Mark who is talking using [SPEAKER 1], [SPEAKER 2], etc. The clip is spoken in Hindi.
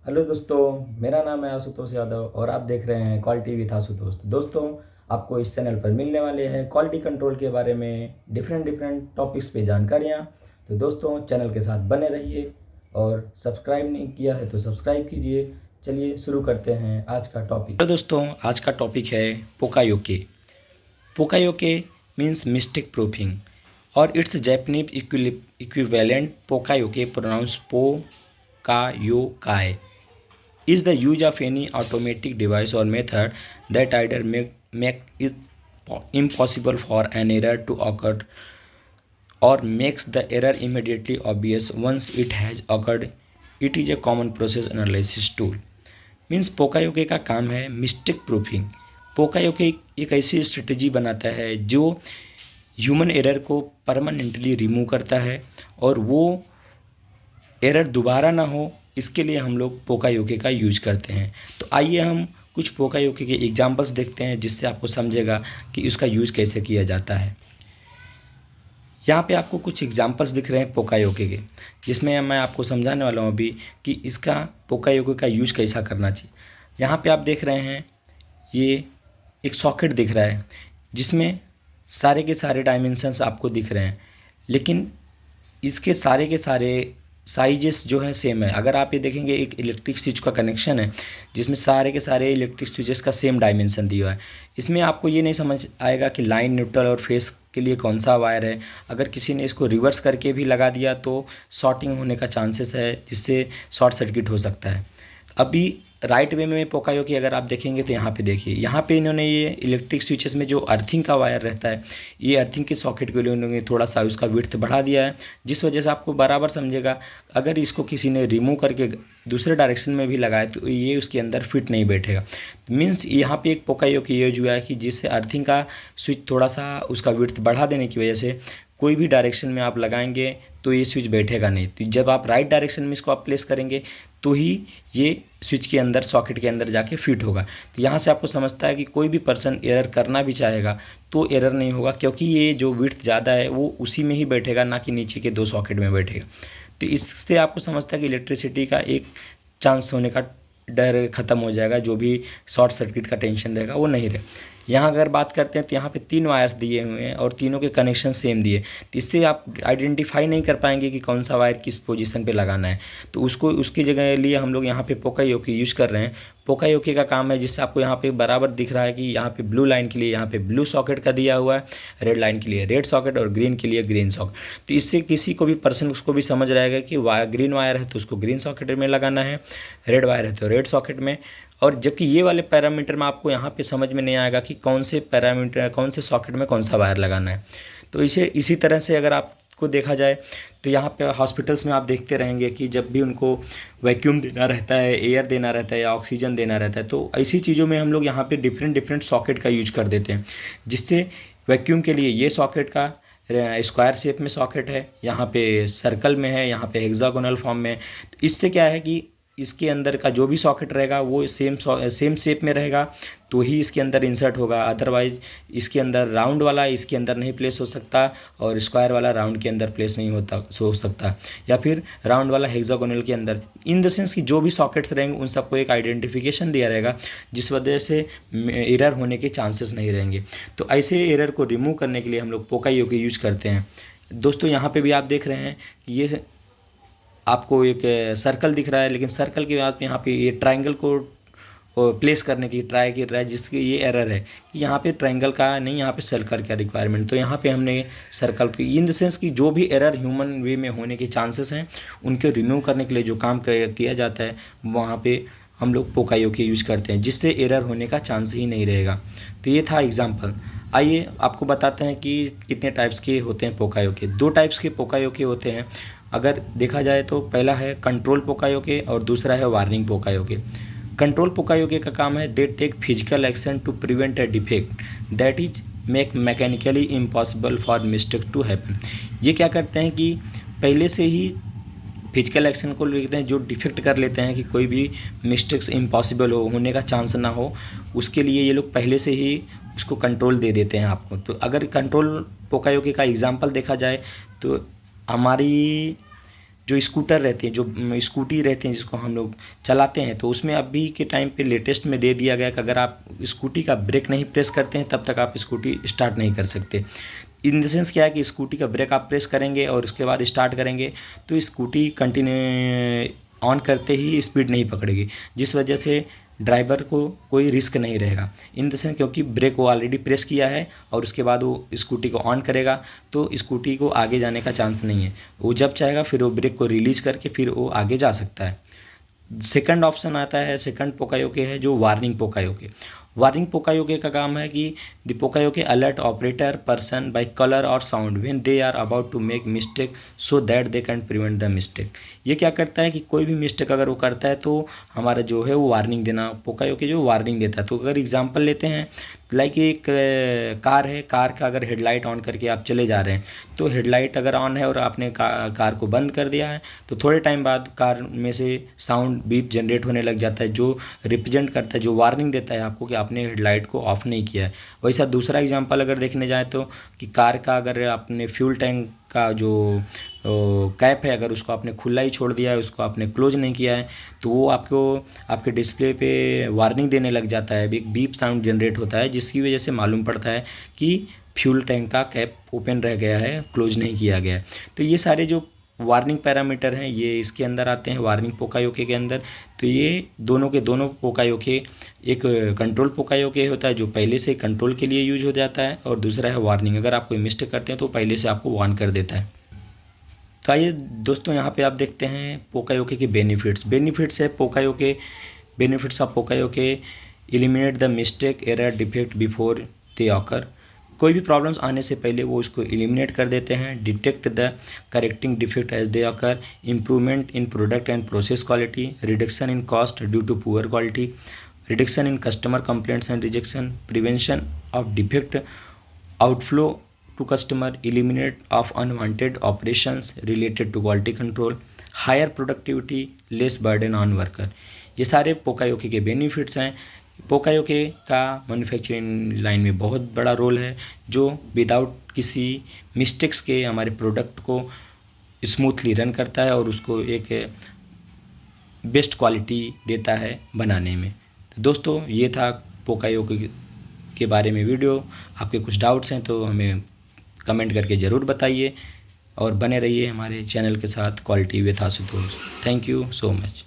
[SPEAKER 1] हेलो दोस्तों, मेरा नाम है आशुतोष यादव और आप देख रहे हैं क्वालिटी विथ आशुतोष। दोस्तों, आपको इस चैनल पर मिलने वाले हैं क्वालिटी कंट्रोल के बारे में डिफरेंट डिफरेंट टॉपिक्स पे जानकारियाँ। तो दोस्तों, चैनल के साथ बने रहिए और सब्सक्राइब नहीं किया है तो सब्सक्राइब कीजिए। चलिए शुरू करते हैं आज का टॉपिक। तो दोस्तों, आज का टॉपिक है पोकायोके। पोकायोके मीन्स मिस्टेक प्रूफिंग और इट्स जैपनीज इक्विवेलेंट पोकायोके प्रोनाउंस पो का यो काय is the use of any automatic device or method that either make it impossible for an error to occur or makes the error immediately obvious once it has occurred. It is a common process analysis tool. Means pokayoke का काम है मिस्टेक प्रूफिंग। पोकायोके एक ऐसी स्ट्रेटजी बनाता है जो ह्यूमन एरर को परमानेंटली रिमूव करता है और वो एरर दोबारा ना हो, इसके लिए हम लोग पोकायोके का यूज करते हैं। तो आइए हम कुछ पोकायोके के एग्जांपल्स देखते हैं जिससे आपको समझेगा कि उसका यूज कैसे किया जाता है। यहाँ पे आपको कुछ एग्जांपल्स दिख रहे हैं पोकायोके के, जिसमें मैं आपको समझाने वाला हूँ अभी कि इसका पोकायोके का यूज कैसा करना चाहिए। यहाँ पे आप देख रहे हैं ये एक सॉकेट दिख रहा है जिसमें सारे के सारे डायमेंशंस आपको दिख रहे हैं, लेकिन इसके सारे के सारे साइजेस जो है सेम है। अगर आप ये देखेंगे एक इलेक्ट्रिक स्विच का कनेक्शन है जिसमें सारे के सारे इलेक्ट्रिक स्विचेस का सेम डायमेंशन दिया हुआ है। इसमें आपको ये नहीं समझ आएगा कि लाइन, न्यूट्रल और फेस के लिए कौन सा वायर है। अगर किसी ने इसको रिवर्स करके भी लगा दिया तो शॉर्टिंग होने का चांसेस है, जिससे शॉर्ट सर्किट हो सकता है। अभी राइट वे में पोकायोके अगर आप देखेंगे तो यहाँ पे देखिए, यहाँ पे इन्होंने ये इलेक्ट्रिक स्विचेस में जो अर्थिंग का वायर रहता है, ये अर्थिंग के सॉकेट के लिए उन्होंने थोड़ा सा उसका विड्थ बढ़ा दिया है, जिस वजह से आपको बराबर समझेगा। अगर इसको किसी ने रिमूव करके दूसरे डायरेक्शन में भी लगाए तो ये उसके अंदर फिट नहीं बैठेगा। मीन्स यहाँ पे एक पोकायोके ये जो है कि जिससे अर्थिंग का स्विच थोड़ा सा उसका विड्थ बढ़ा देने की वजह से कोई भी डायरेक्शन में आप लगाएंगे तो ये स्विच बैठेगा नहीं। तो जब आप राइट डायरेक्शन में इसको आप प्लेस करेंगे तो ही ये स्विच के अंदर, सॉकेट के अंदर जाके फिट होगा। तो यहाँ से आपको समझता है कि कोई भी पर्सन एरर करना भी चाहेगा तो एरर नहीं होगा, क्योंकि ये जो विड्थ ज़्यादा है वो उसी में ही बैठेगा, ना कि नीचे के दो सॉकेट में बैठेगा। तो इससे आपको समझता है कि इलेक्ट्रिसिटी का एक चांस होने का डर ख़त्म हो जाएगा, जो भी शॉर्ट सर्किट का टेंशन रहेगा वो नहीं रहे। यहाँ अगर बात करते हैं तो यहाँ पे 3 वायर्स दिए हुए हैं और तीनों के कनेक्शन सेम दिए, तो इससे आप आइडेंटिफाई नहीं कर पाएंगे कि कौन सा वायर किस पोजीशन पे लगाना है। तो उसकी जगह लिए हम लोग यहाँ पे पोकायोके यूज़ कर रहे हैं। पोकायोके का काम है जिससे आपको यहाँ पे बराबर दिख रहा है कि यहाँ पे ब्लू लाइन के लिए यहाँ पे ब्लू सॉकेट का दिया हुआ है, रेड लाइन के लिए रेड सॉकेट और ग्रीन के लिए ग्रीन सॉकेट। तो इससे किसी को भी पर्सन उसको भी समझ रहेगा कि ग्रीन वायर है तो उसको ग्रीन सॉकेट में लगाना है, रेड वायर है तो रेड सॉकेट में। और जबकि ये वाले पैरामीटर में आपको यहाँ पे समझ में नहीं आएगा कि कौन से पैरामीटर, कौन से सॉकेट में कौन सा वायर लगाना है। तो इसी तरह से अगर आपको देखा जाए तो यहाँ पे हॉस्पिटल्स में आप देखते रहेंगे कि जब भी उनको वैक्यूम देना रहता है, एयर देना रहता है या ऑक्सीजन देना रहता है, तो ऐसी चीज़ों में हम लोग यहाँ पे डिफरेंट डिफरेंट सॉकेट का यूज कर देते हैं। जिससे वैक्यूम के लिए ये सॉकेट का स्क्वायर शेप में सॉकेट है, यहाँ पे सर्कल में है, यहाँ पे हेक्सागोनल फॉर्म में है। तो इससे क्या है कि इसके अंदर का जो भी सॉकेट रहेगा वो सेम शेप में रहेगा तो ही इसके अंदर इंसर्ट होगा। अदरवाइज इसके अंदर राउंड वाला इसके अंदर नहीं प्लेस हो सकता और स्क्वायर वाला राउंड के अंदर प्लेस नहीं हो सकता, या फिर राउंड वाला हेक्सागोनल के अंदर। इन द सेंस कि जो भी सॉकेट्स रहेंगे उन सबको एक आइडेंटिफिकेशन दिया रहेगा, जिस वजह से एरर होने के चांसेस नहीं रहेंगे। तो ऐसे एरर को रिमूव करने के लिए हम लोग पोकायोके यूज करते हैं। दोस्तों, यहाँ पे भी आप देख रहे हैं कि ये आपको एक सर्कल दिख रहा है, लेकिन सर्कल के बाद यहाँ पे ये ट्रायंगल को प्लेस करने की ट्राई कर रहा है, जिसकी ये एरर है कि यहाँ पे ट्रायंगल का नहीं, यहाँ पे सर्कल का रिक्वायरमेंट। तो यहाँ पे हमने सर्कल की, इन द सेंस कि जो भी एरर ह्यूमन वे में होने के चांसेस हैं उनके रिमूव करने के लिए जो काम किया जाता है वहाँ पे हम लोग पोकायोके यूज करते हैं, जिससे एरर होने का चांस ही नहीं रहेगा। तो ये था एग्जाम्पल। आइए आपको बताते हैं कि कितने टाइप्स के होते हैं पोकायोके। 2 टाइप्स के पोकायोके होते हैं अगर देखा जाए तो। पहला है कंट्रोल पोकायोके और दूसरा है वार्निंग पोकायोके। कंट्रोल पोकायोके का काम है they take physical action to prevent a defect that is make mechanically impossible for mistake to happen. ये क्या करते हैं कि पहले से ही फिजिकल एक्शन को लेते हैं जो डिफेक्ट कर लेते हैं कि कोई भी मिस्टेक्स इम्पॉसिबल होने का चांस ना हो, उसके लिए ये लोग पहले से ही उसको कंट्रोल दे देते हैं आपको। तो अगर कंट्रोल पोकायोके का एग्जांपल देखा जाए तो हमारी जो स्कूटर रहते हैं, जो स्कूटी रहते हैं जिसको हम लोग चलाते हैं, तो उसमें अभी के टाइम पे लेटेस्ट में दे दिया गया कि अगर आप स्कूटी का ब्रेक नहीं प्रेस करते हैं तब तक आप स्कूटी स्टार्ट नहीं कर सकते। इन द सेंस क्या है कि स्कूटी का ब्रेक आप प्रेस करेंगे और उसके बाद स्टार्ट करेंगे तो स्कूटी कंटिन्यू ऑन करते ही स्पीड नहीं पकड़ेगी, जिस वजह से ड्राइवर को कोई रिस्क नहीं रहेगा। इन द सेंस क्योंकि ब्रेक वो ऑलरेडी प्रेस किया है और उसके बाद वो स्कूटी को ऑन करेगा तो स्कूटी को आगे जाने का चांस नहीं है। वो जब चाहेगा फिर वो ब्रेक को रिलीज करके फिर वो आगे जा सकता है। सेकंड ऑप्शन आता है, सेकंड पोकायोके है जो वार्निंग पोकायोके। वार्निंग पोकायोके का काम है कि the pokayoke alert operator person by colour और sound when they are about to make mistake so that they can prevent the mistake. ये क्या करता है कि कोई भी मिस्टेक अगर वो करता है तो हमारा जो है वो वार्निंग देना, पोकायोके जो वार्निंग देता है। तो अगर एग्जांपल लेते हैं, लाइक एक कार है, कार का अगर हेडलाइट ऑन करके आप चले जा रहे हैं तो हेडलाइट अगर ऑन है और आपने कार को बंद कर दिया है तो थोड़े टाइम बाद कार में से साउंड बीप जनरेट होने लग जाता है जो रिप्रेजेंट करता है, जो वार्निंग देता है आपको कि आपने हेडलाइट को ऑफ नहीं किया है। वैसा दूसरा एग्जांपल अगर देखने जाए तो कि कार का अगर आपने फ्यूल टैंक का जो कैप है अगर उसको आपने खुला ही छोड़ दिया है, उसको आपने क्लोज नहीं किया है, तो वो आपको आपके डिस्प्ले पे वार्निंग देने लग जाता है, एक बीप साउंड जनरेट होता है जिसकी वजह से मालूम पड़ता है कि फ्यूल टैंक का कैप ओपन रह गया है, क्लोज नहीं किया गया है। तो ये सारे जो वार्निंग पैरामीटर हैं ये इसके अंदर आते हैं, वार्निंग पोकायोके के अंदर। तो ये दोनों के दोनों पोकायोके, एक कंट्रोल पोकायोके होता है जो पहले से कंट्रोल के लिए यूज हो जाता है और दूसरा है वार्निंग, अगर आप कोई मिस्टेक करते हैं तो पहले से आपको वार्न कर देता है। तो आइए दोस्तों यहाँ पे आप देखते हैं पोकायोके के बेनिफिट्स है pokayoke, benefits of pokayoke: eliminate the mistake error defect before they occur. कोई भी प्रॉब्लम्स आने से पहले वो उसको एलिमिनेट कर देते हैं। Detect the correcting defect as they occur. Improvement in product and process quality. Reduction in cost due to poor quality. Reduction in customer complaints and rejection. Prevention of defect outflow to customer, eliminate of unwanted operations related to quality control, higher productivity, less burden on worker। ये सारे पोकायोके के बेनिफिट्स हैं। पोकायोके का मैन्युफैक्चरिंग लाइन में बहुत बड़ा रोल है जो विदाउट किसी मिस्टेक्स के हमारे प्रोडक्ट को स्मूथली रन करता है और उसको एक बेस्ट क्वालिटी देता है बनाने में। तो दोस्तों ये था पोकायोके के बारे में वीडियो। आपके कुछ डाउट्स हैं तो हमें कमेंट करके ज़रूर बताइए और बने रहिए हमारे चैनल के साथ quality with Ashutosh. Thank you so much.